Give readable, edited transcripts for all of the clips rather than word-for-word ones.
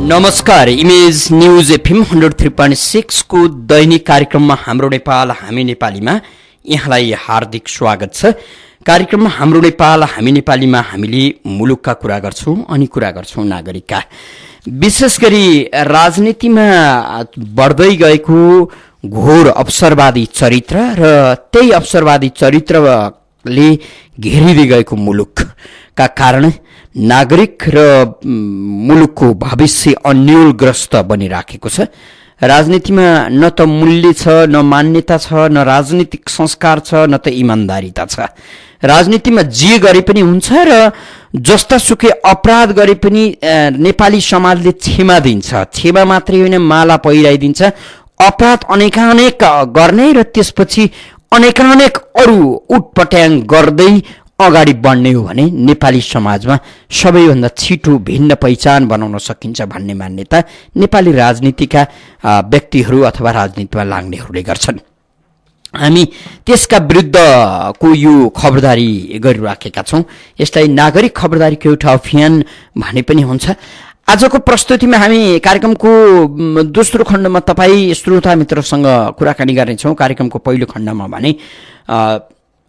नमस्कार, image news FM 103.6 को दैनिक कार्यक्रममा हाम्रो नेपाल हामी नेपालीमा यहाँलाई हार्दिक स्वागत छ। कार्यक्रममा हाम्रो नेपाल हामी नेपालीमा हामीले मुलुकका कुरा गर्छौं अनि कुरा गर्छौं नागरिकका। विशेष गरी राजनीतिमा बढ्दै गएको घोर अवसरवादी चरित्र र त्यही अवसरवादी चरित्रले घेरिँदै गएको मुलुकका कारण नागरिक र मुलुकको भविष्य अन्योलग्रस्त बनिराखेको छ। राजनीतिमा न त मूल्य छ, न मान्यता छ, न राजनीतिक संस्कार छ, न त इमानदारीता छ। राजनीतिमा जे गरे पनि हुन्छ र जस्ता सुकै अपराध गरे पनि नेपाली समाजले क्षमा दिन्छ। क्षमा मात्रै होइन, माला पहिराइदिन्छ। अपराध अनेकानेक गर्ने र त्यसपछि अनेकानेक अरू उटपट्याङ गर्दै अगाडि बढ्ने हो भने नेपाली समाजमा सबैभन्दा छिटो भिन्न पहिचान बनाउन सकिन्छ भन्ने मान्यता नेपाली राजनीतिका व्यक्तिहरू अथवा राजनीतिमा लाग्नेहरूले गर्छन्। हामी त्यसका विरुद्धको यो खबरदारी गरिराखेका छौं। यसलाई नागरिक खबरदारीको एउटा अभियान भने पनि हुन्छ। आजको प्रस्तुतिमा हामी कार्यक्रमको दोस्रो खण्डमा तपाईँ श्रोता मित्रसँग कुराकानी गर्नेछौँ। कार्यक्रमको पहिलो खण्डमा भने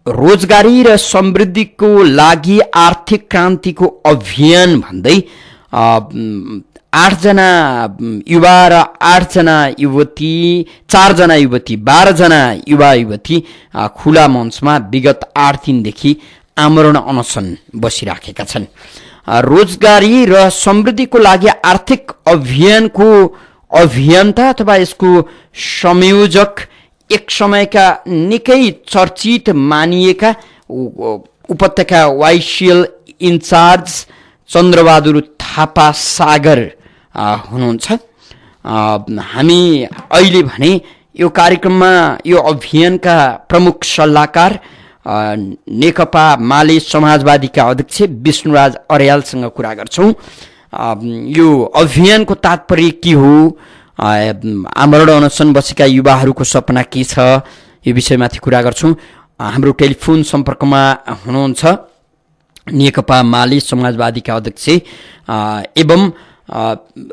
रोजगारी र समृद्धिको लागि आर्थिक क्रान्तिको अभियान भन्दै 8 जना युवा र 8 जना युवती, 4 जना युवती, 12 जना युवा युवती खुला मञ्चमा विगत 8 दिनदेखि आमरण अनसन बसिराखेका छन्। रोजगारी र समृद्धिको लागि आर्थिक अभियानको अभियन्ता अथवा यसको संयोजक एक समयका निकै चर्चित मानिएका उपत्यका वाइसिएल इन्चार्ज चन्द्रबहादुर थापा सागर हुनुहुन्छ। हामी अहिले भने यो कार्यक्रममा यो अभियानका प्रमुख सल्लाहकार नेकपा माले समाजवादीका अध्यक्ष विष्णुराज अर्यालसँग कुरा गर्छौं। यो अभियानको तात्पर्य के हो, आमरण अनसन बसेका युवाहरूको सपना के छ, यो विषयमाथि कुरा गर्छौं। हाम्रो टेलिफोन सम्पर्कमा हुनुहुन्छ नेकपा माले समाजवादीका अध्यक्ष एवं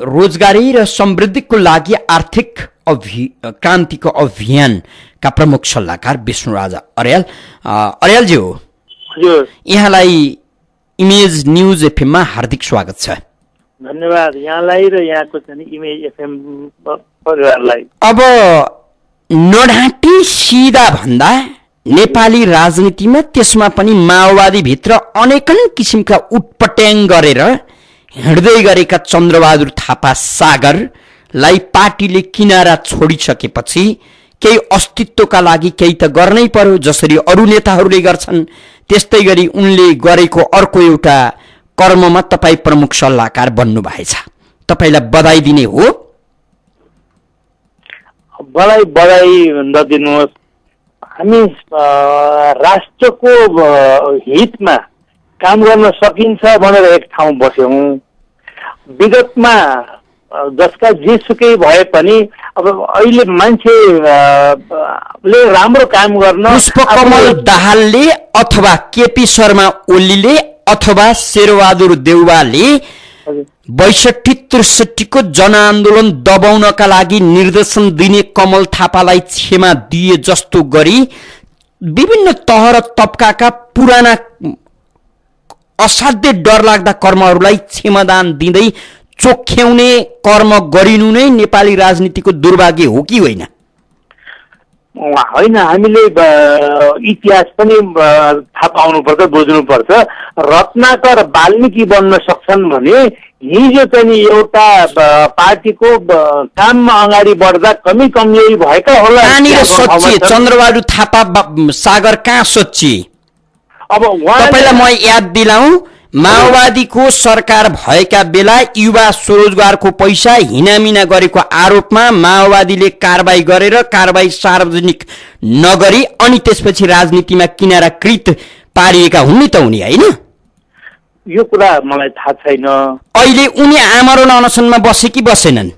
रोजगारी र समृद्धिको लागि आर्थिक क्रान्तिको अभियानका प्रमुख सल्लाहकार विष्णुराज अर्याल। अर्यालजी हो, यहाँलाई इमेज न्यूज एफएममा हार्दिक स्वागत छ। धन्यवाद यहाँलाई र यहाँको चाहिँ इमेज एफएम परिवारलाई। अब नढाँटी सिधा भन्दा नेपाली राजनीतिमा, त्यसमा पनि माओवादी भित्र अनेकन किसिमका उटपट्याङ गरेर हिँड्दै गरेका चन्द्रबहादुर थापा सागरलाई पार्टीले किनारा छोडिसकेपछि केही अस्तित्वका लागि केही त गर्नै पर्यो। जसरी अरू नेताहरूले गर्छन् त्यस्तै गरी उनले गरेको अर्को एउटा कर्ममा तपाईँ प्रमुख सल्लाहकार बन्नु भएछ। तपाईलाई बधाई दिने हो। बधाई नदिनुहोस्। हामी राष्ट्रको हितमा काम गर्न सकिन्छ भनेर एक ठाउँ बस्यौं। विगतमा जसका जेसुकै भए पनि अब अहिले मान्छेले राम्रो काम गर्न पुष्पकमल दाहालले अथवा केपी शर्मा ओलीले अथवा शेरबहादुर देउवाले 62-63 को जनआन्दोलन दबाउनका लागि निर्देशन दिने कमल थापालाई क्षमा दिए जस्तो गरी विभिन्न तह र तबकाका पुराना असाध्य डरलाग्दा कर्महरूलाई क्षमादान दिँदै चोख्याउने कर्म गरिनु नै नेपाली राजनीतिको दुर्भाग्य हो कि होइन? होइन, हामीले इतिहास पनि थाहा पाउनुपर्छ, बुझ्नुपर्छ। रत्नाकर वाल्मीकि बन्न सक्छन् भने हिजो चाहिँ एउटा पार्टीको काममा अगाडि बढ्दा कमी कमजोरी भएका होला। चन्द्रबहादुर थापा सागर कहाँ सोची? अब तपाईलाई म याद दिलाऊ, माओवादीको सरकार भएका बेला युवा स्वरोजगारको पैसा हिनामिना गरेको आरोपमा माओवादीले कारबाही गरेर कारबाही सार्वजनिक नगरी अनि त्यसपछि राजनीतिमा किनाराकृत पारिएका हुन् नि त उनी, होइन? यो कुरा मलाई थाहा छैन। अहिले उनी आमरण अनसनमा बसे कि बसेनन्?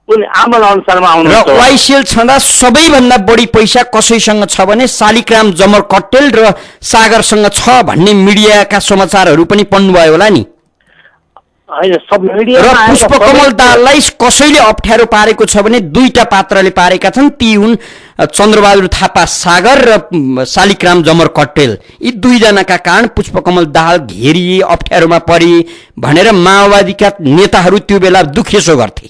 उनी आमरण अनसनमा आउनुहुन्छ। र वाइसिएल छँदा सबैभन्दा बढी पैसा कसैसँग छ भने शालिग्राम जमर कट्टेल र सागरसँग छ भन्ने मिडियाका समाचारहरू पनि पढ्नुभयो होला नि। होइन सब र मिडियामा पुष्पकमल दाहाललाई कसैले अप्ठ्यारो पारेको छ भने दुईटा पात्रले पारेका छन्। ती हुन् चन्द्रबहादुर थापा सागर र शालिग्राम जमर कट्टेल। यी दुईजनाका कारण पुष्पकमल दाहाल घेरिए, अप्ठ्यारोमा परे भनेर माओवादीका नेताहरू त्यो बेला दुखेसो गर्थे।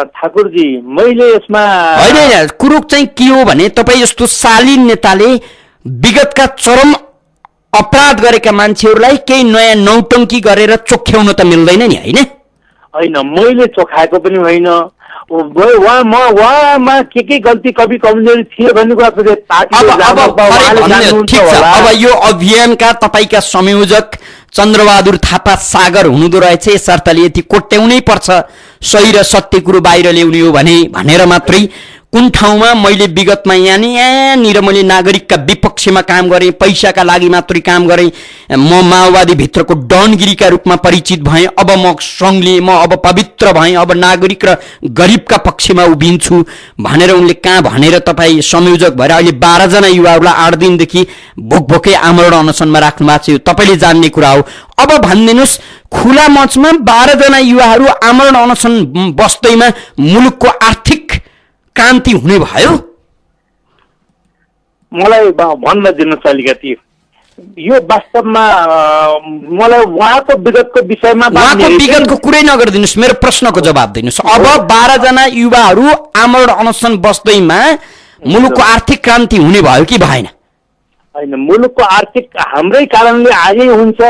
ठाकुरजी मैले यसमा होइन, कुरो चाहिँ के हो भने तपाईँ जस्तो शालीन नेताले विगतका चरम अपराध गरेका मान्छेहरूलाई केही नयाँ नौटङ्की गरेर चोख्याउन त मिल्दैन नि, होइन? होइन, मैले चोखाएको पनि होइन। उहाँमा के गल्ती कवि कमजोरी थियो भन्ने कुरा ठिक छ। अब यो अभियानका तपाईँका संयोजक चन्द्रबहादुर थापा सागर हुनुहुँदो रहेछ, यसर्थले यति कोट्याउनै पर्छ सही र सत्य कुरो बाहिर ल्याउने हो भनेर मात्रै। कुन ठाउँमा मैले विगतमा यहाँनिर मैले नागरिकका विपक्षमा काम गरेँ, पैसाका लागि मात्रै काम गरेँ, म माओवादी भित्रको डनगिरीका रूपमा परिचित भएँ, अब म सङ्घले, म अब पवित्र भएँ, अब नागरिक र गरिबका पक्षमा उभिन्छु भनेर उनले कहाँ भनेर तपाईँ संयोजक भएर अहिले 12 जना युवाहरूलाई 8 दिनदेखि भोकभोकै आमरण अनसनमा राख्नु भएको छ। यो तपाईँले जान्ने कुरा हो। अब भनिदिनुहोस्, खुला मञ्चमा 12 जना युवाहरू आमरण अनसन बस्दैमा मुलुकको आर्थिक क्रान्ति हुने भयो? मलाई भन्न दिनुहोस् अलिकति। यो वास्तवमा मलाई उहाँको विगतको विषयमा विगतको कुरै नगरिदिनुहोस्, मेरो प्रश्नको जवाब दिनुहोस्। अब 12 जना युवाहरू आमरण अनसन बस्दैमा मुलुकको आर्थिक क्रान्ति हुने भयो कि भएन? होइन, मुलुकको आर्थिक हाम्रै कारणले आजै हुन्छ,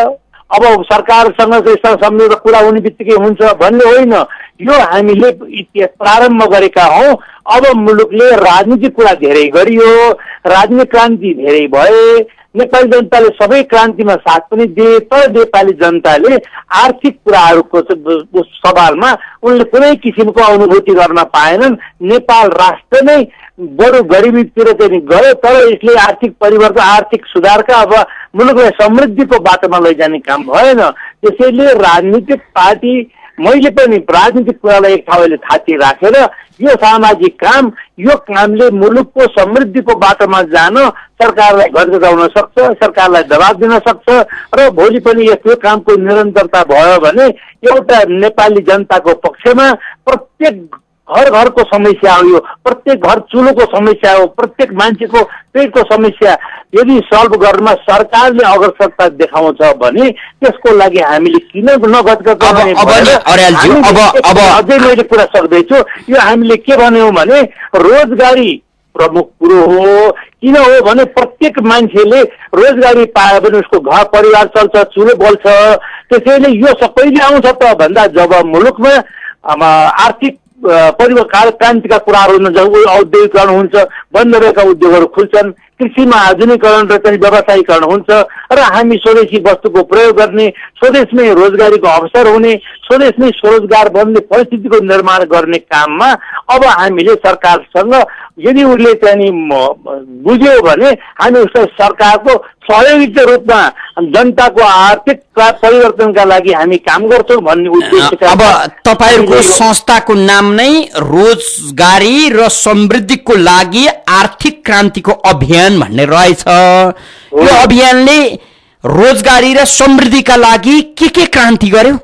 अब सरकारसँग सम्झौता कुरा हुने बित्तिकै हुन्छ भन्ने होइन। यो हामीले इतिहास प्रारम्भ गरेका हौँ। अब मुलुकले राजनीतिक कुरा धेरै गरियो, राजनीतिक क्रान्ति धेरै भए, नेपाली जनताले सबै क्रान्तिमा साथ पनि दिए, तर नेपाली जनताले आर्थिक कुराहरूको सवालमा उनले कुनै किसिमको अनुभूति गर्न पाएनन्। नेपाल राष्ट्र नै बरु गरिबीतिर चाहिँ गयो, तर यसले आर्थिक परिवर्तन, आर्थिक सुधारका अब मुलुकलाई समृद्धिको बाटोमा लैजाने काम भएन। त्यसैले राजनीतिक पार्टी, मैले पनि राजनीतिक कुरालाई एक ठाउँले थाती राखेर यो सामाजिक काम, यो कामले मुलुकको समृद्धिको बाटोमा जान सरकारलाई घटघटाउन सक्छ, सरकारलाई दबाब दिन सक्छ र भोलि पनि यस्तो कामको निरन्तरता भयो भने एउटा नेपाली जनताको पक्षमा प्रत्येक घर घरको समस्या हो, यो प्रत्येक घर चुलोको समस्या हो, प्रत्येक मान्छेको पेटको समस्या यदि सल्भ गर्न सरकारले अग्रसरता देखाउँछ भने त्यसको लागि हामीले किन नगतगत अझै मैले कुरा सक्दैछु। यो हामीले के भन्यौँ भने रोजगारी प्रमुख कुरो हो। किन हो भने प्रत्येक मान्छेले रोजगारी पाए भने उसको घर परिवार चल्छ, चुलो बल्छ। त्यसैले यो सबैले आउँछ त भन्दा जब मुलुकमा आर्थिक परिवर्तन क्रान्तिका कुराहरू औद्योगिकरण हुन्छ, बन्द रहेका उद्योगहरू खुल्छन्, कृषिमा आधुनिकरण र चाहिँ व्यवसायीकरण हुन्छ र हामी स्वदेशी वस्तुको प्रयोग गर्ने, स्वदेशमै रोजगारीको अवसर हुने, स्वदेशमै स्वरोजगार बन्ने परिस्थितिको निर्माण गर्ने काममा अब हामीले सरकारसँग यदि उसले चाहिँ बुझ्यो भने हामी उसलाई सरकारको सहयोगीको रूपमा जनताको आर्थिक परिवर्तनका लागि हामी काम गर्छौँ भन्ने उद्देश्य। अब तपाईँहरूको संस्थाको नाम नै रोजगारी र समृद्धिको लागि आर्थिक क्रान्तिको अभियान भन्ने रहेछ। यो अभियानले रोजगारी र समृद्धिका लागि के क्रान्ति गर्यो?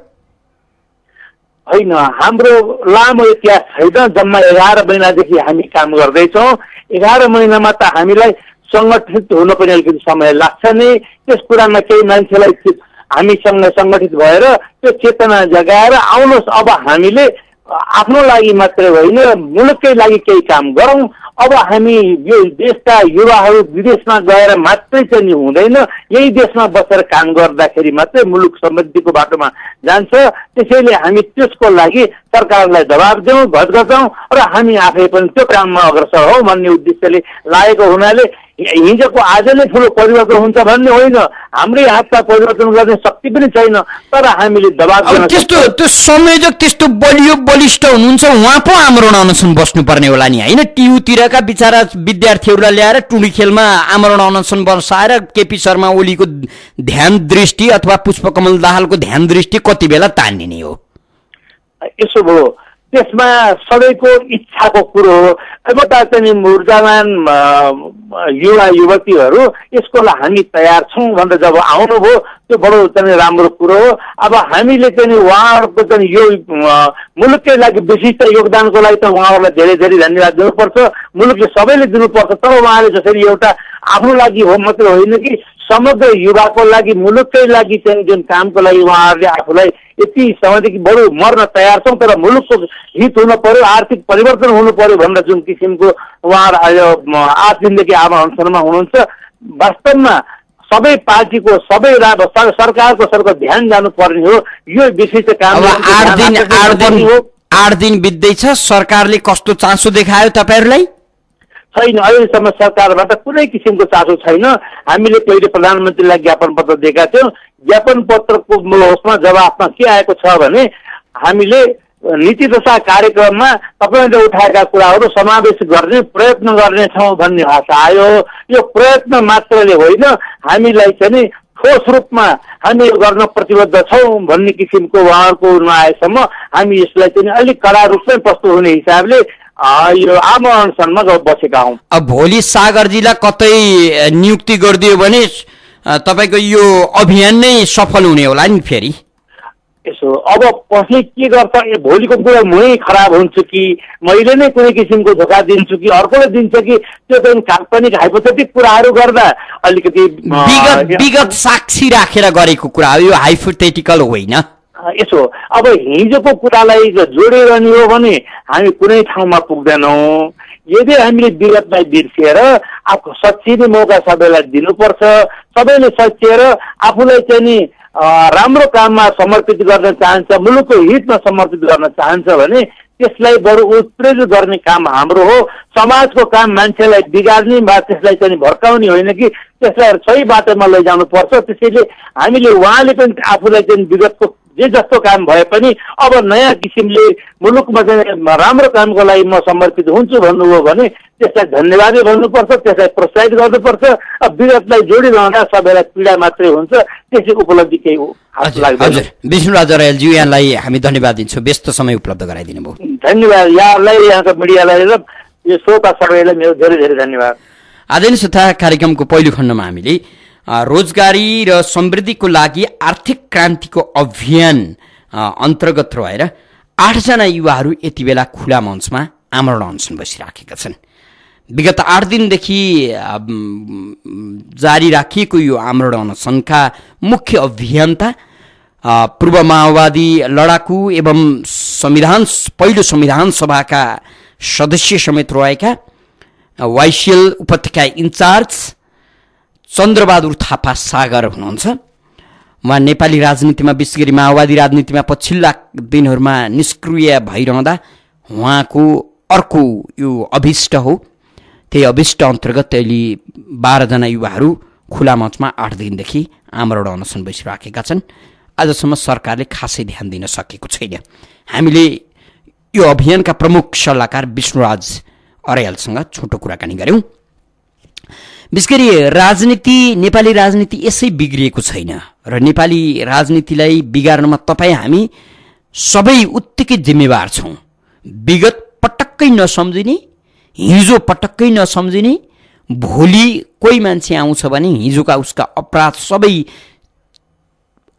होइन, हाम्रो लामो इतिहास छैन। जम्मा 11 महिनादेखि हामी काम गर्दैछौँ। 11 महिनामा त हामीलाई सङ्गठित हुन पनि अलिकति समय लाग्छ नै। त्यस कुरामा केही मान्छेलाई हामीसँग सङ्गठित भएर त्यो चेतना जगाएर आउनुहोस् अब हामीले आफ्नो लागि मात्रै होइन मुलुककै लागि केही काम गरौँ। अब हामी यो देशका युवाहरू विदेशमा गएर मात्रै चाहिँ हुँदैन, यही देशमा बसेर काम गर्दाखेरि मात्रै मुलुक समृद्धिको बाटोमा जान्छ। त्यसैले हामी त्यसको लागि सरकारलाई दबाब दिउँ, घटघटाउँ र हामी आफै पनि त्यो काममा अग्रसर हौ भन्ने उद्देश्यले लागेको हुनाले हिजोको आज नै ठुलो परिवर्तन हुन्छ भन्ने होइन। हाम्रै हातमा परिवर्तन गर्ने शक्ति पनि छैन, तर हामीले दबाब दिन त्यस्तो त्यो संयोजक त्यस्तो बलियो बलिष्ठ हुनुहुन्छ, उहाँ पो आमरण अनसन बस्नुपर्ने होला नि, होइन? टियुतिरका बिचारा विद्यार्थीहरूलाई ल्याएर टुडी खेलमा आमरण अनसन बसाएर केपी शर्मा ओलीको ध्यान दृष्टि अथवा पुष्पकमल दाहालको ध्यान दृष्टि कति बेला तान्निने हो? यसो भयो, त्यसमा सबैको इच्छाको कुरो हो। एउटा चाहिँ ऊर्जावान युवा युवतीहरू यसको लागि हामी तयार छौँ भनेर जब आउनुभयो त्यो बडो चाहिँ राम्रो कुरो हो। अब हामीले चाहिँ उहाँहरूको चाहिँ यो मुलुककै लागि विशिष्ट योगदानको लागि त उहाँहरूलाई धेरै धेरै धन्यवाद दिनुपर्छ, मुलुकले सबैले दिनुपर्छ। तर उहाँले जसरी एउटा आफ्नो लागि हो मात्र होइन कि समग्र युवाको लागि मुलुककै लागि चाहिँ जुन कामको लागि उहाँहरूले आफूलाई यति समयदेखि बरु मर्न तयार छौँ तर मुलुकको हित हुनु पर्यो, आर्थिक परिवर्तन हुनु पर्यो भनेर जुन किसिमको उहाँहरू आज 8 दिनदेखि आमा अनसनमा हुनुहुन्छ, वास्तवमा सबै पार्टीको सबै सरकारको ध्यान जानुपर्ने हो। यो विशिष्ट काम 8 दिन बित्दैछ, सरकारले कस्तो चासो देखायो तपाईहरूलाई? छैन, अहिलेसम्म सरकारबाट कुनै किसिमको चासो छैन। हामीले पहिले प्रधानमन्त्रीलाई ज्ञापन पत्र दिएका थियौँ। ज्ञापन पत्रको उसमा जवाफमा के आएको छ भने हामीले नीति तथा कार्यक्रममा तपाईँले उठाएका कुराहरू समावेश गर्ने प्रयत्न गर्नेछौँ भन्ने भाषा आयो। यो प्रयत्न मात्रले होइन, हामीलाई चाहिँ ठोस रूपमा हामी यो गर्न प्रतिबद्ध छौँ भन्ने किसिमको उहाँहरूको नआएसम्म हामी यसलाई चाहिँ अलिक कडा रूपमै प्रस्तुत हुने हिसाबले यो आम अनसनमा बसेका हौँ। अब भोलि सागरजीलाई कतै नियुक्ति गरिदियो भने तपाईँको यो अभियान नै सफल हुने होला नि फेरि? यसो अब पछि के गर्छ, भोलिको कुरा मै खराब हुन्छु कि मैले नै कुनै किसिमको धोका दिन्छु कि अर्कोले दिन्छ कि त्यो चाहिँ काल्पनिक हाइपोथेटिक कुराहरू गर्दा अलिकति विगत साक्षी राखेर गरेको कुरा हो, यो हाइपोथेटिकल होइन। यसो अब हिजोको कुरालाई जोडिरहने हो भने हामी कुनै ठाउँमा पुग्दैनौँ। यदि हामीले विगतलाई बिर्सिएर आफू सच्चिने मौका सबैलाई दिनुपर्छ। सबैले सच्चिएर आफूलाई चाहिँ नि राम्रो काममा समर्पित गर्न चाहन्छ, मुलुकको हितमा समर्पित गर्न चाहन्छ भने त्यसलाई बरु उत्प्रेरित गर्ने काम हाम्रो हो। समाजको काम मान्छेलाई बिगार्ने वा त्यसलाई चाहिँ भड्काउने होइन कि त्यसलाई सही बाटोमा लैजानु पर्छ। त्यसैले हामीले उहाँले पनि आफूलाई चाहिँ विगतको जे जस्तो काम भए पनि अब नयाँ किसिमले मुलुकमा चाहिँ राम्रो कामको लागि म समर्पित हुन्छु भन्नुभयो भने त्यसलाई धन्यवादै भन्नुपर्छ, त्यसलाई प्रोत्साहित गर्नुपर्छ। अब विगतलाई जोडिरहँदा सबैलाई पीडा मात्रै हुन्छ, त्यसै उपलब्धि केही हो। हजुर, विष्णुराज अर्यालजी यहाँलाई हामी धन्यवाद दिन्छौँ, व्यस्त समय उपलब्ध गराइदिनु भयो। धन्यवाद यहाँलाई, यहाँको मिडियालाई र यो श्रोता सबैलाई मेरो धेरै धेरै धन्यवाद। आदरणीय श्रोता, कार्यक्रमको पहिलो खण्डमा हामीले रोजगारी र समृद्धिको लागि आर्थिक क्रान्तिको अभियान अन्तर्गत रहेर 8 जना युवाहरू यति बेला खुला मञ्चमा आमरण अनसन बसिराखेका छन्। विगत 8 दिनदेखि जारी राखिएको यो आमरण अनसनका मुख्य अभियन्ता पूर्व माओवादी लडाकु एवं पहिलो संविधान सभाका सदस्य समेत रहेका वाइसिएल उपत्यका इन्चार्ज चन्द्रबहादुर थापा सागर हुनुहुन्छ। उहाँ नेपाली राजनीतिमा विशेष गरी माओवादी राजनीतिमा पछिल्ला दिनहरूमा निष्क्रिय भइरहँदा उहाँको अर्को यो अभिष्ट हो। त्यही अभिष्ट अन्तर्गत अहिले 12 जना युवाहरू खुला मञ्चमा 8 दिनदेखि आमरण अनसन बसिराखेका छन्। आजसम्म सरकारले खासै ध्यान दिन सकेको छैन। हामीले यो अभियानका प्रमुख सल्लाहकार विष्णुराज अर्यालसँग छोटो कुराकानी गऱ्यौँ। विशेष गरी नेपाली राजनीति यसै बिग्रिएको छैन र नेपाली राजनीतिलाई बिगार्नमा तपाईँ हामी सबै उत्तिकै जिम्मेवार छौँ। विगत पटक्कै नसम्झिने, हिजो पटक्कै नसम्झिने, भोलि कोही मान्छे आउँछ भने हिजोका उसका अपराध सबै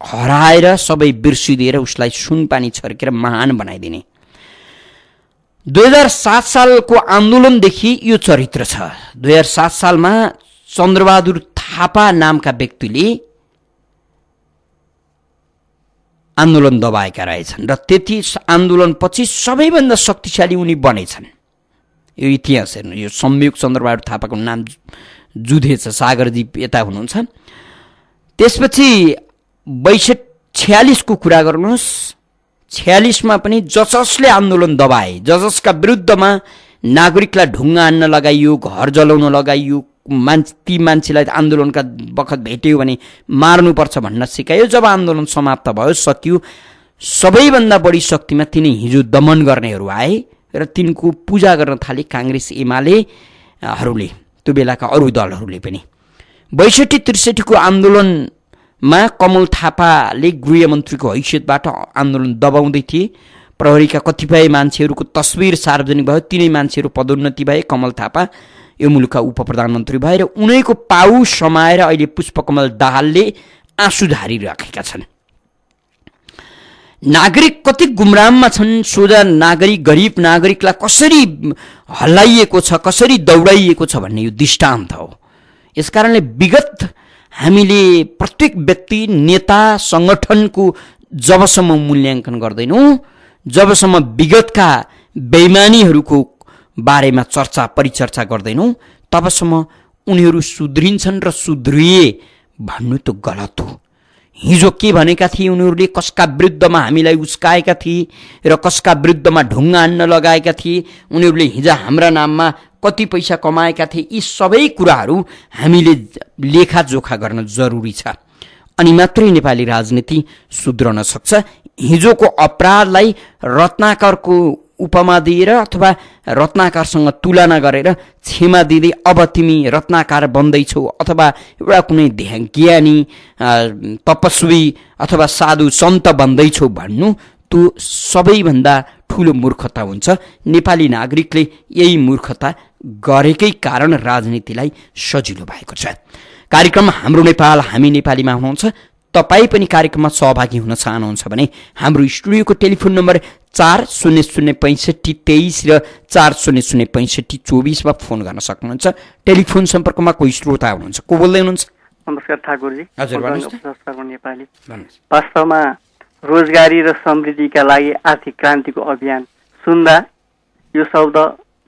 हराएर सबै बिर्सिदिएर उसलाई सुनपानी छर्केर महान बनाइदिने। 2007 सालको आन्दोलनदेखि यो चरित्र छ। 2007 सालमा चन्द्रबहादुर थापा नामका व्यक्तिले आन्दोलन दबाएका रहेछन् र त्यति आन्दोलनपछि सबैभन्दा शक्तिशाली उनी बनेछन्। यो इतिहास हेर्नु, यो संयोग चन्द्रबहादुर थापाको नाम जुधेछ। सागरजी यता हुनुहुन्छ। त्यसपछि 46 को कुरा गर्नुहोस्, 46 मा पनि जसले आन्दोलन दबाए, जसका विरुद्धमा नागरिकलाई ढुङ्गा हान्न लगाइयो, घर जलाउन लगाइयो, ती मान्छेलाई आन्दोलनका बखत भेट्यो भने मार्नुपर्छ भन्न सिकायो। जब आन्दोलन समाप्त भयो, सकियो, सबैभन्दा बढी शक्तिमा तिनी हिजो दमन गर्नेहरू आए र तिनको पूजा गर्न थाले काङ्ग्रेस एमालेहरूले, त्यो बेलाका अरू दलहरूले पनि। 62-63 को आन्दोलनमा कमल थापाले गृहमन्त्रीको हैसियतबाट आन्दोलन दबाउँदै थिए। प्रहरीका कतिपय मान्छेहरूको तस्बिर सार्वजनिक भयो, तिनै मान्छेहरू पदोन्नति भए। कमल थापा यो मुलुकका उपप्रधानमन्त्री भए र उनैको पाउ समाएर अहिले पुष्पकमल दाहालले आँसु झारिराखेका छन्। नागरिक कति गुमराममा छन्। सोझा नागरिक, गरिब नागरिकलाई कसरी हल्लाइएको छ, कसरी दौडाइएको छ भन्ने यो दृष्टान्त हो। यसकारणले विगत हामीले प्रत्येक व्यक्ति, नेता, सङ्गठनको जबसम्म मूल्याङ्कन गर्दैनौँ, जबसम्म विगतका बेइमानीहरूको बारेमा चर्चा परिचर्चा गर्दैनौँ, तबसम्म उनीहरू सुध्रिन्छन् र सुध्रिए भन्नु त गलत हो। हिजो के भनेका थिए उनीहरूले, कसका विरुद्धमा हामीलाई उस्काएका थिए र कसका विरुद्धमा ढुङ्गा हान्न लगाएका थिए, उनीहरूले हिजो हाम्रा नाममा कति पैसा कमाएका थिए, यी सबै कुराहरू हामीले लेखाजोखा गर्न जरुरी छ। अनि मात्रै नेपाली राजनीति सुध्रन सक्छ। हिजोको अपराधलाई रत्नाकरको उपमा दिएर अथवा रत्नाकरसँग तुलना गरेर क्षमा दिँदै अब तिमी रत्नाकर बन्दैछौ अथवा एउटा कुनै ज्ञानी तपस्वी अथवा साधु सन्त बन्दैछौ भन्नु त्यो सबैभन्दा ठुलो मूर्खता हुन्छ। नेपाली नागरिकले यही मूर्खता गरेकै कारण राजनीतिलाई सजिलो भएको छ। कार्यक्रम हाम्रो नेपाल हामी नेपालीमा हुनुहुन्छ। तपाईँ पनि कार्यक्रममा सहभागी हुन चाहनुहुन्छ भने हाम्रो स्टुडियोको टेलिफोन नम्बर 40065323 र 40065424 फोन गर्न सक्नुहुन्छ। टेलिफोन सम्पर्कमा कोही श्रोता हुनुहुन्छ। को बोल्दै हुनुहुन्छ? नमस्कार ठाकुरजी। हजुर भन्नुहोस्। नेपाली वास्तवमा रोजगारी र समृद्धिका लागि आर्थिक क्रान्तिको अभियान सुन्दा यो शब्द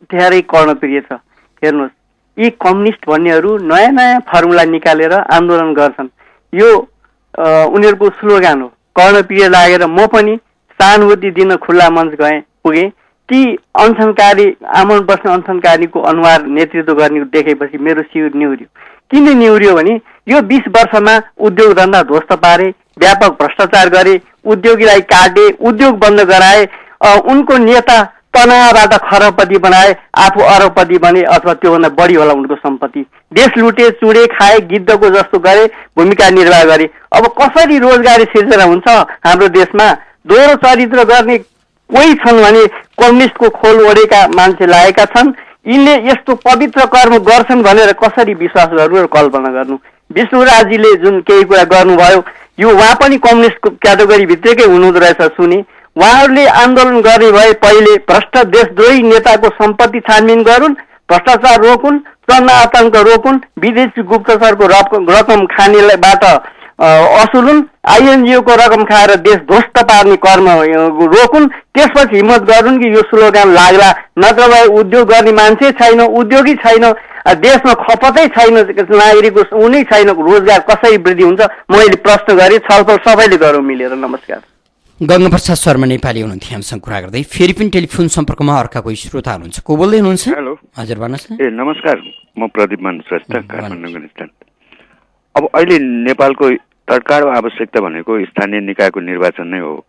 धेरै कर्णप्रिय छ। हेर्नुहोस्, यी कम्युनिस्ट भन्नेहरू नयाँ नयाँ फर्मुला निकालेर आन्दोलन गर्छन्। यो उनीहरूको स्लोगान हो। कर्णप्रिय लागेर म पनि सहानुभूति दिन खुल्ला मञ्च पुगेँ। ती अनसनकारी आमन बस्ने अनसनकारीको अनुहार नेतृत्व गर्ने देखेपछि मेरो शिर निहुर्यो। किन निहुर्यो भने यो 20 वर्षमा उद्योग धन्दा ध्वस्त पारे, व्यापक भ्रष्टाचार गरे, उद्योगीलाई काटे, उद्योग बन्द गराए, उनको नेता तनाबाट खरबपति बनाए, आफू अरबपति बने अथवा त्योभन्दा बढी होला उनको सम्पत्ति। देश लुटे, चुडे, खाए, गिद्धको जस्तो गरे, भूमिका निर्वाह गरे। अब कसरी रोजगारी सिर्जना हुन्छ हाम्रो देशमा? दोहोरो चरित्र गर्ने कोही छन् भने कम्युनिस्टको खोल ओढेका मान्छे लागेका छन्। यिनले यस्तो पवित्र कर्म गर्छन् भनेर कसरी विश्वास गर्नु र कल्पना गर्नु? विष्णुराजीले जुन केही कुरा गर्नुभयो, यो उहाँ पनि कम्युनिस्टको क्याटेगोरी भित्रकै हुनुहुँदो रहेछ सुने। उहाँहरूले आन्दोलन गर्ने भए पहिले भ्रष्ट देशद्रोही नेताको सम्पत्ति छानबिन गरून्, भ्रष्टाचार रोकुन्, चन्दा आतङ्क रोकुन्, विदेशी गुप्तचरको रकम खानेबाट असुलुन्, आइएनजिओको रकम खाएर देश ध्वस्त पार्ने कर्म रोकुन्। त्यसपछि हिम्मत गरून् कि यो स्लोगान लाग्ला। नत्र भए उद्योग गर्ने मान्छे छैन, उद्योगी छैन, देशमा खपतै छैन, नागरिकको उनी छैन, रोजगार कसरी वृद्धि हुन्छ? मैले प्रश्न गरेँ, छलफल सबैले गरौँ मिलेर। नमस्कार। गङ्गाप्रसाद शर्मा नेपाली हुनुहुन्थ्यो हामीसँग कुरा गर्दै। फेरि पनि टेलिफोन सम्पर्कमा अर्का कोही श्रोता हुनुहुन्छ। को बोल्दै हुनुहुन्छ? हेलो। हजुर भन्नुहोस् न। नमस्कार, म प्रदीप मान श्रेष्ठ, काठमाडौँ निस्तान। अब अहिले नेपालको तत्काल आवश्यकता भनेको स्थानीय निकायको निर्वाचन नै हो।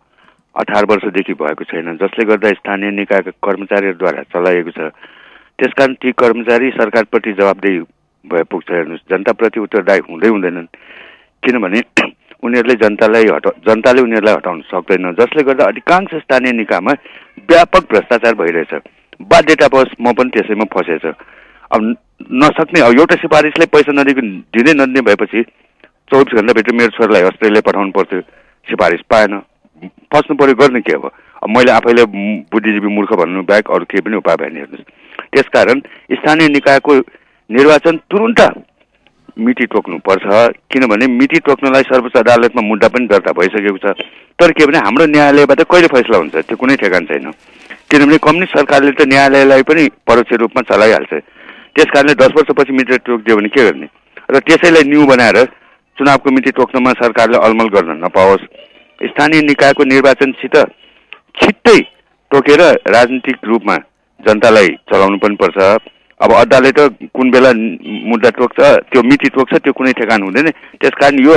18 वर्षदेखि भएको छैन, जसले गर्दा स्थानीय निकायका कर्मचारीहरूद्वारा चलाइएको छ। त्यसकारण ती कर्मचारी सरकारप्रति जवाबदेही भए पुग्छ। हेर्नुहोस्, जनताप्रति उत्तरदायी हुँदैनन्, किनभने जनताले उनीहरूलाई हटाउन सक्दैन। जसले गर्दा अधिकांश स्थानीय निकायमा व्यापक भ्रष्टाचार भइरहेछ। बाध्यतावश म पनि त्यसैमा फसेछ। अब नसक्ने, एउटा सिफारिसलाई पैसा दिँदै नदिने भएपछि 24 घण्टाभित्र मेरो छोरालाई अस्ट्रेलिया पठाउनु पर्थ्यो, सिफारिस पाएन, फस्नु पर्यो। गर्ने के अब मैले आफैले बुद्धिजीवी मूर्ख भन्नु बाहेक अरू केही पनि उपाय भएन। हेर्नुहोस्, त्यसकारण स्थानीय निकायको निर्वाचन तुरुन्त मिति टोक्नुपर्छ। किनभने मिति टोक्नलाई सर्वोच्च अदालतमा मुद्दा पनि दर्ता भइसकेको छ। तर के भने हाम्रो न्यायालयबाट कहिले फैसला हुन्छ त्यो कुनै ठेगान छैन। किनभने कम्युनिस्ट सरकारले त न्यायालयलाई पनि परोक्ष रूपमा चलाइहाल्छ। त्यसकारणले 10 वर्षपछि मिति टोकिदियो भने के गर्ने? र त्यसैलाई न्यू बनाएर चुनावको मिति टोक्नमा सरकारले अलमल गर्न नपाओस्। स्थानीय निकायको निर्वाचनसित छिट्टै टोकेर राजनीतिक रूपमा जनतालाई चलाउनु पनि पर्छ। अब अदालत कुन बेला मुद्दा टोक्छ, त्यो मिति टोक्छ, त्यो कुनै ठेगान हुँदैन। त्यसकारण यो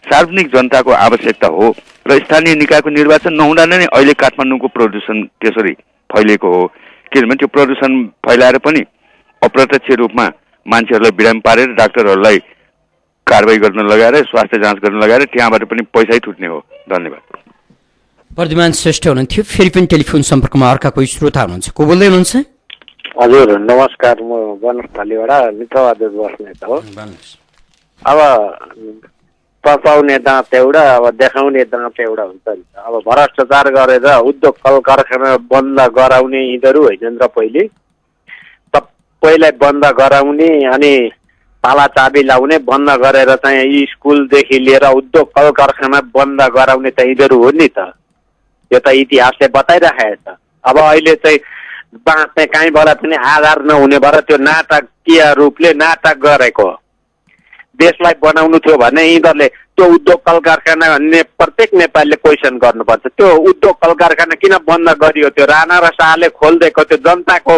सार्वजनिक जनताको आवश्यकता हो र स्थानीय निकायको निर्वाचन नहुँदा नै अहिले काठमाडौँको प्रदूषण त्यसरी फैलिएको हो। किनभने त्यो प्रदूषण फैलाएर पनि अप्रत्यक्ष रूपमा मान्छेहरूलाई बिरामी पारेर डाक्टरहरूलाई कारबाही गर्न लगाएर, स्वास्थ्य जाँच गर्न लगाएर त्यहाँबाट पनि पैसै छुट्ने हो। धन्यवाद। प्रद्युमान श्रेष्ठ हुनुहुन्थ्यो। फेरि पनि टेलिफोन सम्पर्कमा अर्का कोही श्रोता हुनुहुन्छ। को बोल्दै हुनुहुन्छ? हजुर नमस्कार, म बनस्थलीबाट मित्रबहादुर बस्नेत हो। अब पचाउने दाँत एउटा, अब देखाउने दाँत एउटा हुन्छ नि। अब भ्रष्टाचार गरेर उद्योग कल कारखाना बन्द गराउने यिनीहरू होइनन् र पहिले सबैलाई बन्द गराउने अनि ताला चाबी लाउने, बन्द गरेर चाहिँ यी स्कुलदेखि लिएर उद्योग कल कारखाना बन्द गराउने त यिनीहरू हो नि त। यो त इतिहासले बताइराखेको छ। अब अहिले चाहिँ बाँच्ने कहीँबाट पनि आधार नहुने भएर त्यो नाटकीय रूपले नाटक गरेको देशलाई बनाउनु थियो भने यिनीहरूले त्यो उद्योग कल कारखाना प्रत्येक नेपालीले क्वेसन गर्नुपर्छ। त्यो उद्योग कल कारखाना किन बन्द गरियो? त्यो राणा र शाहले खोलिदिएको त्यो जनताको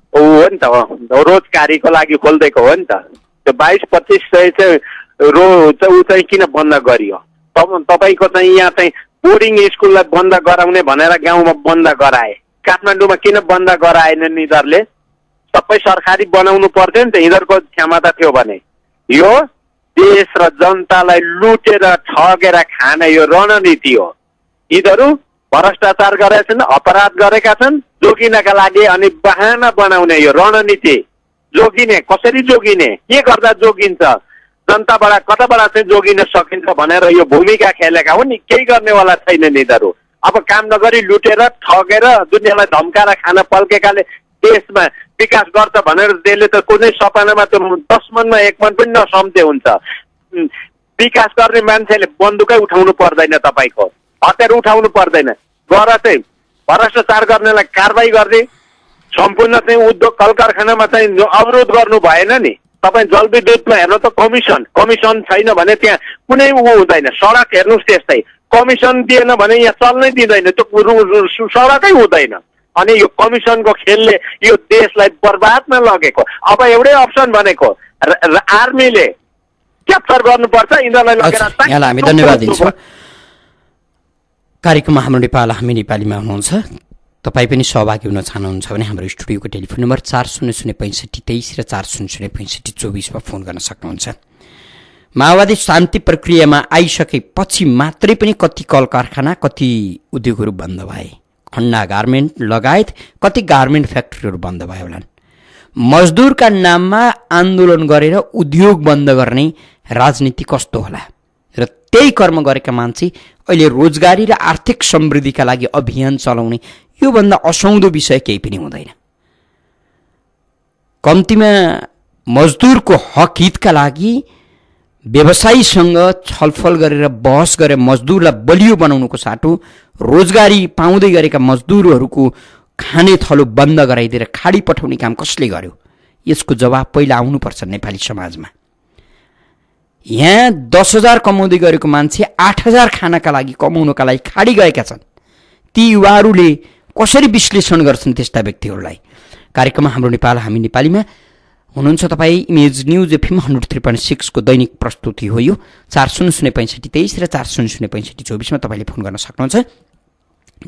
हो नि त, रोजगारीको लागि खोलिदिएको हो नि त। त्यो 22-25 सय चाहिँ ऊ चाहिँ किन बन्द गरियो? तपाईँको चाहिँ यहाँ चाहिँ बोर्डिङ स्कुललाई बन्द गराउने भनेर गाउँमा बन्द गराए। काठमाडौँमा किन बन्द गराएनन् यिनीहरूले? सबै सरकारी बनाउनु पर्थ्यो नि त, यिनीहरूको क्षमता थियो भने। यो देश र जनतालाई लुटेर ठगेर खाने यो रणनीति हो। यिनीहरू भ्रष्टाचार गरेका छन्, अपराध गरेका छन्, जोगिनका लागि अनि बहाना बनाउने यो रणनीति। जोगिने कसरी जोगिने, के गर्दा जोगिन्छ, जनताबाट कताबाट चाहिँ जोगिन सकिन्छ भनेर यो भूमिका खेलेका हुन् नि। केही गर्नेवाला छैन यिनीहरू। अब काम नगरी लुटेर ठगेर दुनियाँलाई धम्काएर खान पल्केकाले देशमा विकास गर्छ भनेर त्यसले त कुनै सपनामा त्यो 10 मनमा 1 मन पनि नसम्झे हुन्छ। विकास गर्ने मान्छेले बन्दुकै उठाउनु पर्दैन, तपाईँको हतियार उठाउनु पर्दैन, गर चाहिँ भ्रष्टाचार गर्नेलाई कारबाही गर्ने, सम्पूर्ण चाहिँ उद्योग कल कारखानामा चाहिँ अवरोध गर्नु भएन नि। तपाईँ जलविद्युतमा हेर्नु त कमिसन छैन भने त्यहाँ कुनै हुँदैन। सडक हेर्नुहोस् त्यस्तै, कमिसन दिएन भने यहाँ चल्नै दिँदैन, त्यो सडकै हुँदैन। अनि यो कमिसनको खेलले यो देशलाई बर्बादमा लगेको। अब एउटै अप्सन भनेको आर्मीले क्याप्चर गर्नुपर्छ, यिनीहरूलाई लगेर। यहाँलाई हामी धन्यवाद दिन्छौँ। कार्यक्रममा हाम्रो नेपाल हामी नेपालीमा हुनुहुन्छ। तपाईँ पनि सहभागी हुन चाहनुहुन्छ भने हाम्रो स्टुडियोको टेलिफोन नम्बर 40065323 र 40066524 फोन गर्न सक्नुहुन्छ। माओवादी शान्ति प्रक्रियामा आइसकेपछि मात्रै पनि कति कल कारखाना, कति उद्योगहरू बन्द भए। खन्ना गार्मेन्ट लगायत कति गार्मेन्ट फ्याक्ट्रीहरू बन्द भयो होलान्। मजदुरका नाममा आन्दोलन गरेर उद्योग बन्द गर्ने राजनीति कस्तो होला र त्यही कर्म गरेका मान्छे अहिले रोजगारी र आर्थिक समृद्धिका लागि अभियान चलाउने योभन्दा असौदो विषय केही पनि हुँदैन। कम्तीमा मजदुरको हक हितका लागि व्यवसायीसँग छलफल गरेर बहस गरेर मजदुरलाई बलियो बनाउनुको साटो रोजगारी पाउँदै गरेका मजदुरहरूको खाने थलो बन्द गराइदिएर खाडी पठाउने काम कसले गर्यो? यसको जवाब पहिला आउनुपर्छ नेपाली समाजमा। यहाँ 10,000 कमाउँदै गरेको मान्छे 8,000 खानाका लागि कमाउनका लागि खाडी गएका छन्। ती युवाहरूले कसरी विश्लेषण गर्छन् त्यस्ता व्यक्तिहरूलाई? कार्यक्रममा हाम्रो नेपाल हामी नेपालीमा हुनुहुन्छ तपाईँ। इमेज न्युज एफएम 103.6 को दैनिक प्रस्तुति हो यो। 40065323 र 40066524 तपाईँले फोन गर्न सक्नुहुन्छ।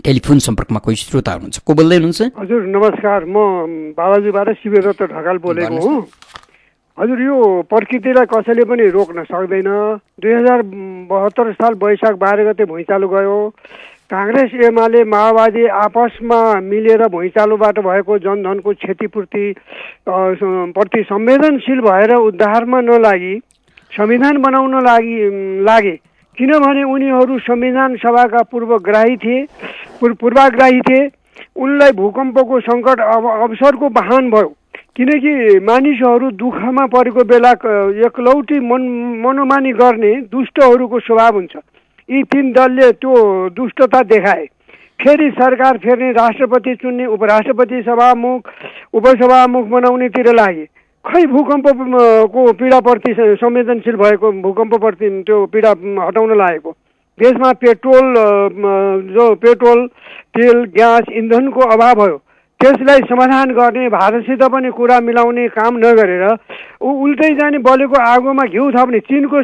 टेलिफोन सम्पर्कमा कोही श्रोता हुनुहुन्छ। को बोल्दै हुनुहुन्छ? हजुर नमस्कार, म बाबाजुबाट शिवदत्त ढकाल बोलेको हुँ। हजुर, यो प्रकृतिलाई कसैले पनि रोक्न सक्दैन। 2072 साल वैशाख 12 गते भुइँचालो गयो। काङ्ग्रेस एमाले माओवादी आपसमा मिलेर भुइँचालोबाट भएको जनधनको क्षतिपूर्ति प्रति संवेदनशील भएर उद्धारमा नलागी संविधान बनाउन लागे। किनभने उनीहरू संविधान सभाका पूर्वाग्राही थिए। उनलाई भूकम्पको सङ्कट अवसरको वाहन भयो, किनकि मानिसहरू दुःखमा परेको बेला एकलौटी मनोमानी गर्ने दुष्टहरूको स्वभाव हुन्छ। यी 3 दलले त्यो दुष्टता देखाए। फेरि सरकार फेर्ने, राष्ट्रपति चुन्ने, उपराष्ट्रपति सभामुख उपसभामुख बनाउनेतिर लागे। खै भूकम्पको पीडाप्रति संवेदनशील भएको भूकम्पप्रति त्यो पीडा हटाउन लागेको। देशमा पेट्रोल, तेल, ग्यास, इन्धनको अभाव भयो। त्यसलाई समाधान गर्ने, भारतसित पनि कुरा मिलाउने काम नगरेर उल्टै जाने, बलेको आगोमा घिउ थप्ने, चिनको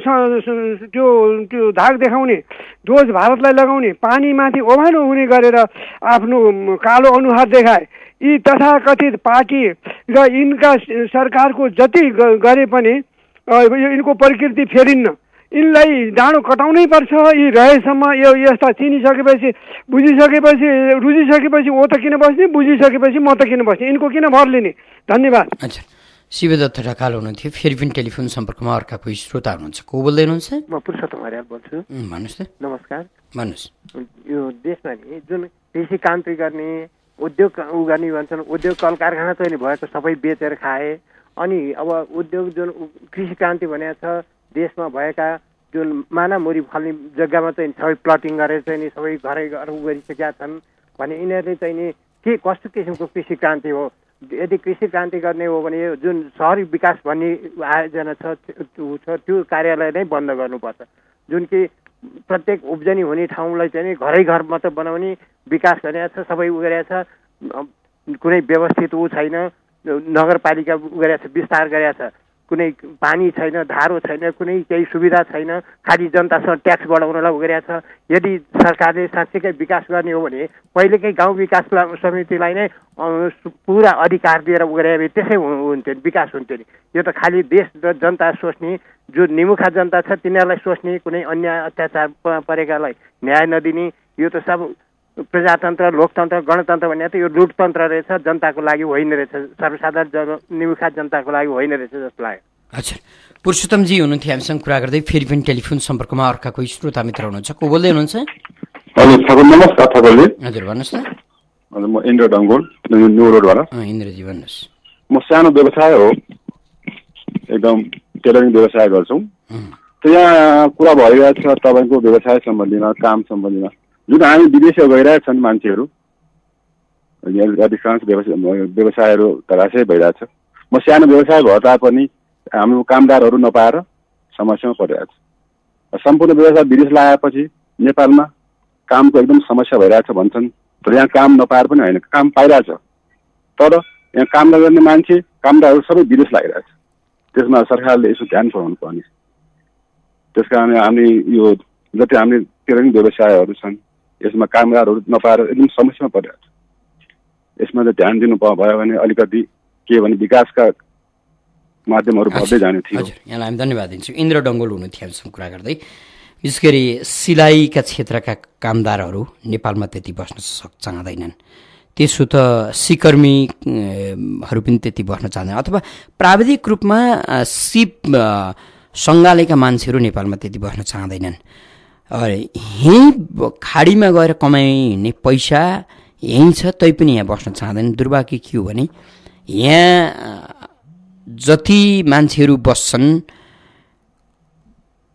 त्यो धाक देखाउने, दोष भारतलाई लगाउने, पानीमाथि ओभानो हुने गरेर आफ्नो कालो अनुहार देखाए। यी तथाकथित पार्टी र यिनका सरकारको जति गरे पनि यिनको प्रकृति फेरिन्न। यिनलाई डाँडो कटाउनै पर्छ। यी रहेसम्म यो यस्ता चिनिसकेपछि बुझिसकेपछि रुझिसकेपछि ओ त किन बस्ने, बुझिसकेपछि म त किन बस्ने, यिनको किन भर लिने। धन्यवाद। अच्छा, शिवदत्त ढकाल हुनुहुन्थ्यो। फेरि पनि टेलिफोन सम्पर्कमा अर्का कोही श्रोता हुनुहुन्छ। को बोल्दै हुनुहुन्छ? म पुरुषोत्तम हरियाल बोल्छु। भन्नुहोस् त। नमस्कार। भन्नुहोस्। यो देशमा नि जुन कृषि क्रान्ति गर्ने, उद्योग गर्ने भन्छन्, उद्योग कल कारखाना चाहिँ भएको सबै बेचेर खाए। अनि अब उद्योग जुन कृषि क्रान्ति भनेको छ, देशमा भएका जुन मानामुरी फल्ने जग्गामा चाहिँ सबै प्लटिङ गरेर चाहिँ नि सबै घरै घर गरिसकेका छन् भने यिनीहरूले चाहिँ नि के कस्तो किसिमको कृषि क्रान्ति हो? यदि कृषि क्रान्ति गर्ने हो भने जुन सहरी विकास भन्ने आयोजना छ त्यो कार्यालय नै बन्द गर्नुपर्छ। जुन कि प्रत्येक उब्जनी हुने ठाउँलाई चाहिँ घरै घर मात्र बनाउने विकास गरेको छ, सबै उ गरेको छ, कुनै व्यवस्थित ऊ छैन। नगरपालिका उ गरेको छ, विस्तार गरेको छ, कुनै पानी छैन, धारो छैन, कुनै केही सुविधा छैन, खालि जनतासँग ट्याक्स बढाउनलाई उ गरेको छ। यदि सरकारले साँच्चैकै विकास गर्ने हो भने पहिलेकै गाउँ विकास समितिलाई नै पुरा अधिकार दिएर उ गरे भए त्यसै हुन्थ्यो, विकास हुन्थ्यो नि। यो त खालि देश र जनता सोच्ने, जो निमुखा जनता छ तिनीहरूलाई सोच्ने, कुनै अन्याय अत्याचार परेकालाई न्याय नदिने, यो त सब प्रजातन्त्र, लोकतन्त्र, गणतन्त्र भन्ने त यो लुटतन्त्र रहेछ, जनताको लागि होइन रहेछ, सर्वसाधारण निमुखा जनताको लागि होइन रहेछ जस्तो लाग्यो। अच्छा, पुरुषोत्तमजी हुनुहुन्थ्यो हामीसँग कुरा गर्दै। फेरि पनि टेलिफोन सम्पर्कमा अर्का कोही श्रोता मित्र हुनुहुन्छ। को बोल्दै हुनुहुन्छ? हजुर ठाकुर, नमस्कार ठाकुरले। हजुर भन्नुहोस् न। हजुर, म इन्द्र डङ्गोल, न्यू रोडबाट। इन्द्रजी भन्नुहोस्। म सानो व्यवसाय हो, एकदम टेलरिङ व्यवसाय गर्छौँ। यहाँ कुरा भइरहेको छ तपाईँको व्यवसाय सम्बन्धीमा, काम सम्बन्धीमा। जुन हामी विदेशमा गइरहेका छन् मान्छेहरू, अधिकांश व्यवसायहरू धराशय भइरहेछ। म सानो व्यवसाय भए तापनि हाम्रो कामदारहरू नपाएर समस्यामा परिरहेको छ। सम्पूर्ण व्यवसाय विदेश लगाएपछि नेपालमा कामको एकदम समस्या भइरहेछ भन्छन्। तर यहाँ काम नपाएर पनि होइन, काम पाइरहेछ। तर यहाँ काम नगर्ने मान्छे, कामदारहरू सबै विदेश लागिरहेछ। त्यसमा सरकारले यसो ध्यान पुर्याउनु पर्ने। त्यस कारण हामी यो जति हामीले टेलरिङ व्यवसायहरू छन् यसमा कामदारहरू नपाएर एकदम समस्यामा परिरहेको छ। यसमा चाहिँ ध्यान दिनु भयो भने अलिकति के भने विकासका माध्यमहरू बढ्दै जाने थियो। हजुर, यहाँलाई हामी धन्यवाद दिन्छौँ। इन्द्र डङ्गोल हुनुहुन्थ्यो हामीसँग कुरा गर्दै। विशेष गरी सिलाइका क्षेत्रका कामदारहरू नेपालमा त्यति बस्न चाहँदैनन्। त्यसो त सिकर्मीहरू पनि त्यति बस्न चाहँदैन, अथवा प्राविधिक रूपमा सिप सङ्घालेका मान्छेहरू नेपालमा त्यति बस्न चाहँदैनन्। यहीँ खाडीमा गएर कमाइने पैसा यहीँ छ, तैपनि यहाँ बस्न चाहँदैन। दुर्भाग्य के हो भने यहाँ जति मान्छेहरू बस्छन्,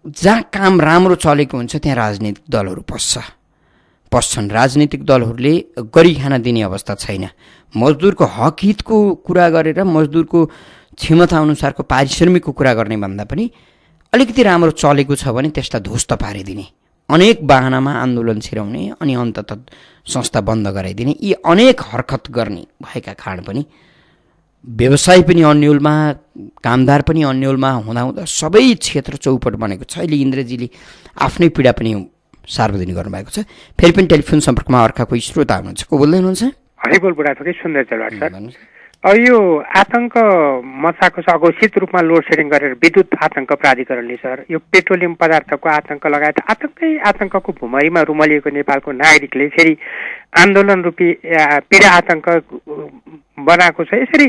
जहाँ काम राम्रो चलेको हुन्छ त्यहाँ राजनीतिक दलहरू पस्छन्। राजनीतिक दलहरूले गरिखान दिने अवस्था छैन। मजदुरको हक हितको कुरा गरेर मजदुरको क्षमता अनुसारको पारिश्रमिकको कुरा गर्ने भन्दा पनि अलिकति राम्रो चलेको छ भने त्यसलाई ध्वस्त पारिदिने, अनेक बाहनामा आन्दोलन छिराउने अनि अन्ततः संस्था बन्द गराइदिने, यी अनेक हरकत गर्ने भएका कारण पनि व्यवसाय पनि अन्यलमा, कामदार पनि अन्यलमा हुँदाहुँदा सबै क्षेत्र चौपट बनेको छ। अहिले इन्द्रजीले आफ्नै पीडा पनि सार्वजनिक गर्नुभएको छ। फेरि पनि टेलिफोन सम्पर्कमा अर्का कोही श्रोता हुनुहुन्छ। को बोल्दै हुनुहुन्छ? हरिबोल बुढाथोकी सुन्दर चलवाड सर। अब यो आतंक मचाएको छ, अघोषित रूपमा लोड सेडिङ गरेर विद्युत आतंक प्राधिकरणले सर यो पेट्रोलियम पदार्थको आतंक लगायत आतंकको भुमरीमा रुमलिएको नेपालको नागरिकले फेरि आन्दोलन रूपी पीडा आतंक बनाएको छ। यसरी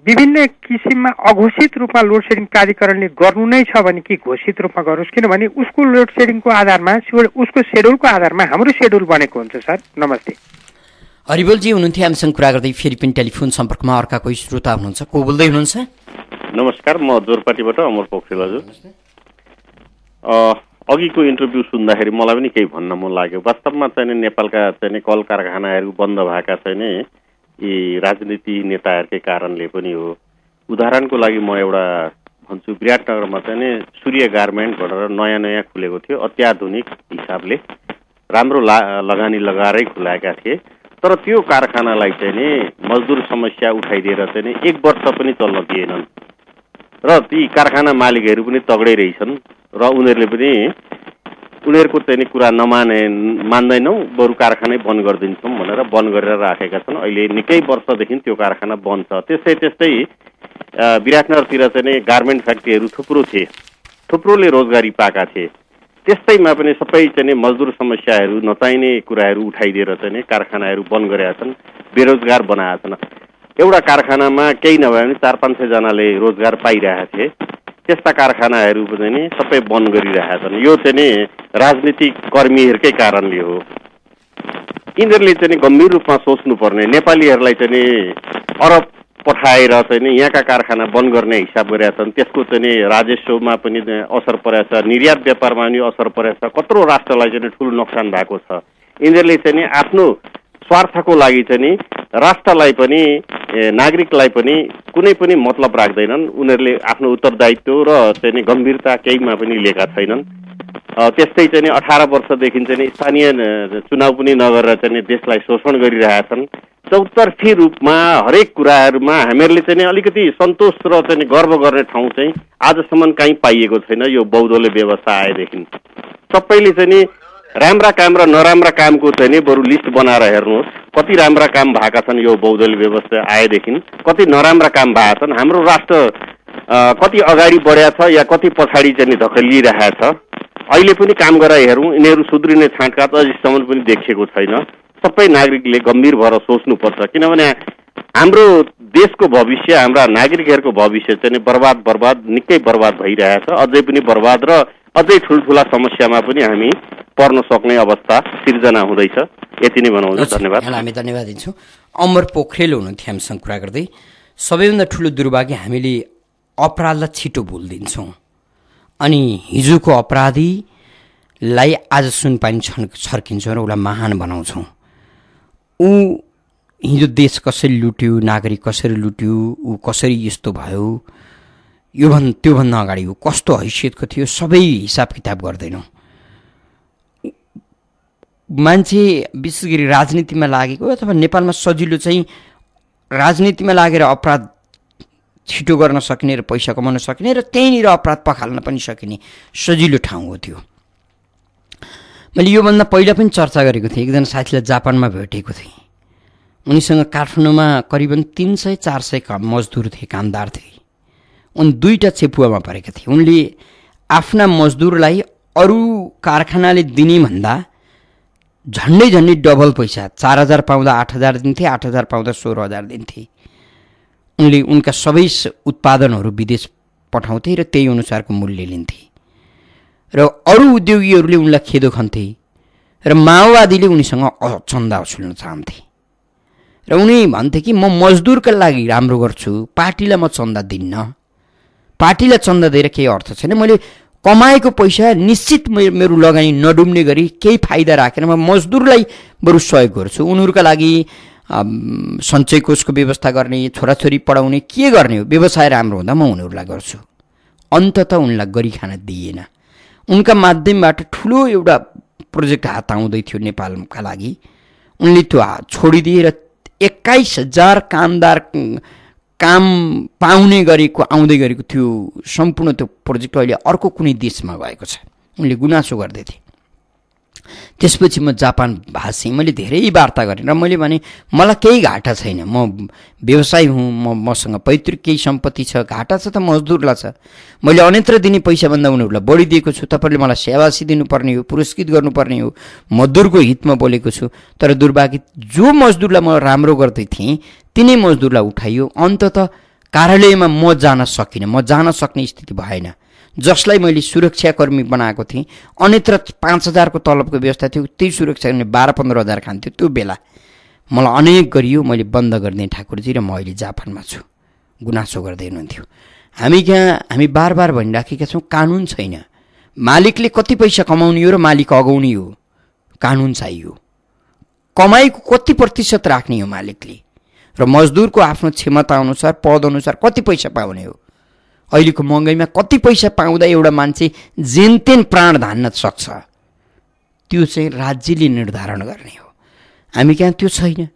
विभिन्न किसिममा अघोषित रूपमा लोड सेडिङ प्राधिकरणले गर्नु नै छ भने कि घोषित रूपमा गरोस्, किनभने उसको लोड सेडिङको आधारमा, उसको सेड्युलको आधारमा हाम्रो सेड्युल बनेको हुन्छ सर। नमस्ते। हरिबोलजी हुनुहुन्थ्यो हामीसँग कुरा गर्दै। फेरि पनि टेलिफोन सम्पर्कमा अर्का कोही श्रोता हुनुहुन्छ। को बोल्दै हुनुहुन्छ? नमस्कार, म जोरपाटीबाट अमर पोखरेल। हजुर, अघिको इन्टरभ्यू सुन्दाखेरि मलाई पनि केही भन्न मन लाग्यो। वास्तवमा चाहिँ नेपालका चाहिँ कल कारखानाहरू बन्द भएका चाहिँ यी राजनीति नेताहरूकै कारणले पनि हो। उदाहरणको लागि म एउटा भन्छु, विराटनगरमा चाहिँ सूर्य गार्मेन्ट भनेर नयाँ खुलेको थियो, अत्याधुनिक हिसाबले राम्रो लगानी लगाएरै खुलाएका थिए। तर त्यो कारखानालाई चाहिँ नि मजदुर समस्या उठाइदिएर चाहिँ 1 वर्ष पनि चल्न दिएनन् र ती कारखाना मालिकहरू पनि तगडै रहेछन् र उनीहरूले पनि उनीहरूको चाहिँ कुरा मान्दैनौँ, बरु कारखानै बन्द गरिदिन्छौँ भनेर बन्द गरेर राखेका छन्। अहिले निकै वर्षदेखि त्यो कारखाना बन्द छ। त्यस्तै विराटनगरतिर चाहिँ गार्मेन्ट फ्याक्ट्रीहरू थुप्रो थिए थुप्रोले रोजगारी पाएका थिए। त्यस्तैमा पनि सबै चाहिँ मजदुर समस्याहरू नचाहिने कुराहरू उठाइदिएर चाहिँ कारखानाहरू बन्द गरेका छन्, बेरोजगार बनाएका छन्। एउटा कारखानामा केही नभए पनि 400-500 जनाले रोजगार पाइरहेका थिए, त्यस्ता कारखानाहरू पनि सबै बन्द गरिरहेका छन्। यो चाहिँ राजनीतिक कर्मीहरूकै कारणले हो। यिनीहरूले चाहिँ गम्भीर रूपमा सोच्नुपर्ने, नेपालीहरूलाई चाहिँ अरब पठाएर चाहिँ यहाँका कारखाना बन्द गर्ने हिसाब गरेका छन्, त्यसको चाहिँ राजस्वमा पनि असर परेको छ, निर्यात व्यापारमा पनि असर परेको छ, कत्रो राष्ट्रलाई चाहिँ ठुलो नोक्सान भएको छ। यिनीहरूले चाहिँ आफ्नो स्वार्थको लागि चाहिँ राष्ट्रलाई पनि नागरिकलाई पनि कुनै पनि मतलब राख्दैनन्। उनीहरूले आफ्नो उत्तरदायित्व र चाहिँ गम्भीरता केहीमा पनि लिएका छैनन्। त्यस्तै चाहिँ 18 वर्षदेखि चाहिँ स्थानीय चुनाव पनि नगरेर चाहिँ देशलाई शोषण गरिरहेका छन्। चौतर्फी रूपमा हरेक कुराहरूमा हामीहरूले चाहिँ अलिकति सन्तोष र चाहिँ गर्व गर्ने ठाउँ चाहिँ आजसम्म कहीँ पाइएको छैन। यो बौद्धले व्यवस्था आएदेखि सबैले चाहिँ राम्रा काम र नराम्रा कामको चाहिँ बरु लिस्ट बनाएर हेर्नुहोस्, कति राम्रा काम भएका छन् यो बौद्धले व्यवस्था आएदेखि, कति नराम्रा काम भएका छन्। हाम्रो राष्ट्र कति अगाडि बढेको छ या कति पछाडि चाहिँ धकेलिरहेको छ। अहिले पनि काम गरेर हेरौँ, यिनीहरू सुध्रिने छाँटकाट अझैसम्म पनि देखिएको छैन। सबै नागरिकले गम्भीर भएर सोच्नुपर्छ, किनभने हाम्रो देशको भविष्य, हाम्रा नागरिकहरूको भविष्य चाहिँ बर्बाद निकै बर्बाद भइरहेछ। अझै पनि बर्बाद र अझै ठुल्ठुला समस्यामा पनि हामी पर्न सक्ने अवस्था सिर्जना हुँदैछ। यति नै भनाउँछु। धन्यवाद। हामी धन्यवाद दिन्छौँ। अमर पोखरेल हुनुहुन्थ्यो हामीसँग कुरा गर्दै। सबैभन्दा ठुलो दुर्भाग्य हामीले अपराधलाई छिटो भुलिदिन्छौँ अनि हिजोको अपराधीलाई आज सुनपानी छर्किन्छौँ र उसलाई महान बनाउँछौँ। ऊ हिजो देश कसरी लुट्यो, नागरिक कसरी लुट्यो, ऊ कसरी यस्तो भयो, त्योभन्दा अगाडि ऊ कस्तो हैसियतको थियो, सबै हिसाब किताब गर्दैनौँ। मान्छे विशेष गरी राजनीतिमा लागेको अथवा नेपालमा सजिलो चाहिँ राजनीतिमा लागेर अपराध छिटो गर्न सकिने र पैसा कमाउन सकिने र त्यहीँनिर अपराध पखाल्न पनि सकिने सजिलो ठाउँ हो त्यो। मैले योभन्दा पहिला पनि चर्चा गरेको थिएँ। एकजना साथीलाई जापानमा भेटेको थिएँ। उनीसँग काठमाडौँमा करिबन 300-400 मजदुर थिए, कामदार थिए। उनी 2टा चेपुवामा परेका थिए। उनले आफ्ना मजदुरलाई अरू कारखानाले दिने भन्दा झन्डै डबल पैसा, 4000 पाउँदा 8000 दिन्थे, 8000 पाउँदा 16000 दिन्थे। उनले उनका सबै उत्पादनहरू विदेश पठाउँथे र त्यही अनुसारको मूल्य लिन्थे र अरू उद्योगीहरूले उनलाई खेदो खन्थे र माओवादीले उनीसँग चन्दा वसुल्न चाहन्थे र उनी भन्थे कि म मजदुरका लागि राम्रो गर्छु, पार्टीलाई म चन्दा दिन्न, पार्टीलाई चन्दा दिएर केही अर्थ छैन, मैले कमाएको पैसा निश्चित मेरो लगानी नडुब्ने गरी केही फाइदा राखेर म मजदुरलाई बरु सहयोग गर्छु। उनीहरूका लागि सञ्चय कोषको व्यवस्था गर्ने, छोराछोरी पढाउने, के गर्ने हो, व्यवसाय राम्रो हुँदा म उनीहरूलाई गर्छु। अन्ततः उनलाई गरी खान दिएन। उनका माध्यमबाट ठुलो एउटा प्रोजेक्ट हात आउँदै थियो नेपालका लागि। उनले त्यो छोडिदिए र 21000 कामदार काम पाउने गरेको आउँदै गरेको त्यो सम्पूर्ण त्यो प्रोजेक्ट अहिले अर्को कुनै देशमा गएको छ। उनले गुनासो गर्दै थिए। त्यसपछि म जापान भाषी, मैले धेरै वार्ता गरेँ र मैले भने मलाई केही घाटा छैन, म व्यवसायी हुँ, मसँग पैतृक केही सम्पत्ति छ, घाटा छ त मजदुरलाई छ, मैले अन्यत्र दिने पैसाभन्दा उनीहरूलाई बढी दिएको छु, तपाईँले मलाई सेवासी दिनुपर्ने हो, पुरस्कृत गर्नुपर्ने हो, मजदुरको हितमा बोलेको छु। तर दुर्भाग्य जो मजदुरलाई म राम्रो गर्दै थिएँ तिनै मजदुरलाई उठाइयो। अन्ततः कार्यालयमा म जान सकिनँ, म जान सक्ने स्थिति भएन। जसलाई मैले सुरक्षाकर्मी बनाएको थिएँ, अन्यत्र 5000 को तलबको व्यवस्था थियो, त्यही सुरक्षाकर्मी 12-15 हजार खान्थ्यो। त्यो बेला मलाई अनेक गरियो, मैले बन्द गरिदिएँ ठाकुरजी र म अहिले जापानमा छु, गुनासो गर्दै हुनुहुन्थ्यो। हामी बार बार भनिराखेका छौँ, कानुन छैन। मालिकले कति पैसा कमाउने हो र मालिक अगाउने हो, कानुन चाहियो। कमाइको कति प्रतिशत राख्ने हो मालिकले र मजदुरको आफ्नो क्षमता अनुसार पद अनुसार कति पैसा पाउने हो। अहिलेको महँगाइमा कति पैसा पाउँदा एउटा मान्छे जेनतेन प्राण धान्न सक्छ, त्यो चाहिँ राज्यले निर्धारण गर्ने हो। हामी कहाँ त्यो छैन।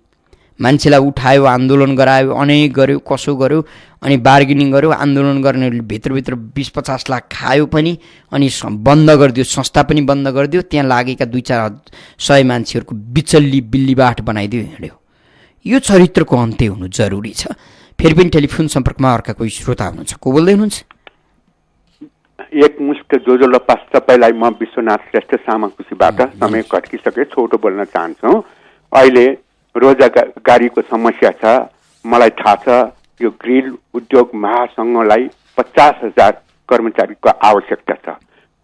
मान्छेलाई उठायो, आन्दोलन गरायो, अनेक गर्यो, कसो गर्यो, अनि बार्गेनिङ गर्यो। आन्दोलन गर्नेहरूले भित्रभित्र 20-50 लाख खायो पनि, अनि बन्द गरिदियो, संस्था पनि बन्द गरिदियो। त्यहाँ लागेका 200-400 मान्छेहरूको बिचल्ली बिल्लीबाट बनाइदियो, हिँड्यो। यो चरित्रको अन्त्य हुनु जरुरी छ। फेरि पनि टेलिफोन सम्पर्कमा अर्का कोही श्रोता हुनुहुन्छ। को बोल्दै हुनुहुन्छ? एकमुष्ट जोजोलपा सबैलाई म विश्वनाथ श्रेष्ठ सामाकुसीबाट समय कट्किसके छोटो बोल्न चाहन्छु। अहिले रोजगारीको समस्या छ। मलाई थाहा छ यो ग्रिल उद्योग महासङ्घलाई 50,000 कर्मचारीको आवश्यकता छ।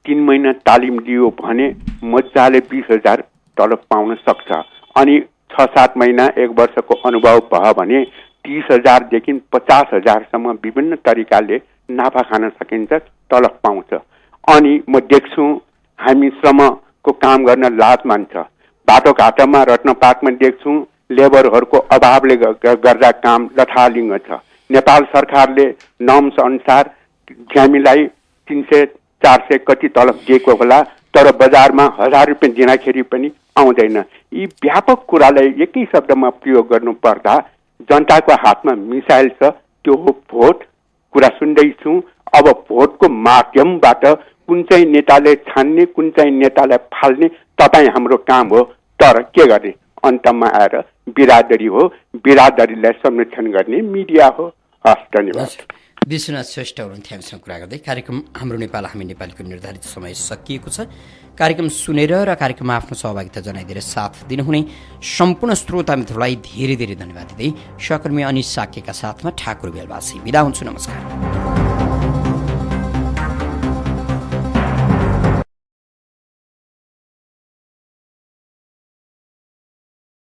3 महिना तालिम लियो भने मजाले 20,000 तलब पाउन सक्छ अनि 6-7 महिना 1 वर्षको अनुभव भयो भने 30,000 देखि 50,000 सम्म विभिन्न तरिकाले नाफा खान सकिन्छ, तलब पाउँछ। अनि म देख्छु हामी श्रमको काम गर्न लाज मान्छ। बाटोघाटोमा रत्नपार्कमा देख्छु लेबरहरूको अभावले गर्दा काम लथालिङ्ग छ। नेपाल सरकारले नर्म्स अनुसार हामीलाई 300-400 कति तलब दिएको होला, तर बजारमा 1000 रुपियाँ दिँदाखेरि पनि आउँदैन। यी व्यापक कुरालाई एकै शब्दमा प्रयोग गर्नु पर्दा जनताको हातमा मिसाइल छ, त्यो हो भोट। कुरा सुन्दैछु। अब भोटको माध्यमबाट कुन चाहिँ नेताले छान्ने, कुन चाहिँ नेतालाई फाल्ने तपाईँ हाम्रो काम हो। तर के गर्ने, अन्तमा आएर बिरादरी हो, बिरादरीलाई संरक्षण गर्ने मिडिया हो। हस्, धन्यवाद। विश्वनाथ श्रेष्ठ हुनुहुन्थ्यो हामीसँग कुरा गर्दै। कार्यक्रम हाम्रो नेपाल हामी नेपालीको निर्धारित समय सकिएको छ। कार्यक्रम सुनेर र कार्यक्रममा आफ्नो सहभागिता जनाइदिएर साथ दिनुहुने सम्पूर्ण श्रोता मित्रलाई धेरै धेरै धन्यवाद दिँदै सहकर्मी अनिस साकेका साथमा ठाकुर बेलवासी बिदा हुन्छु। नमस्कार।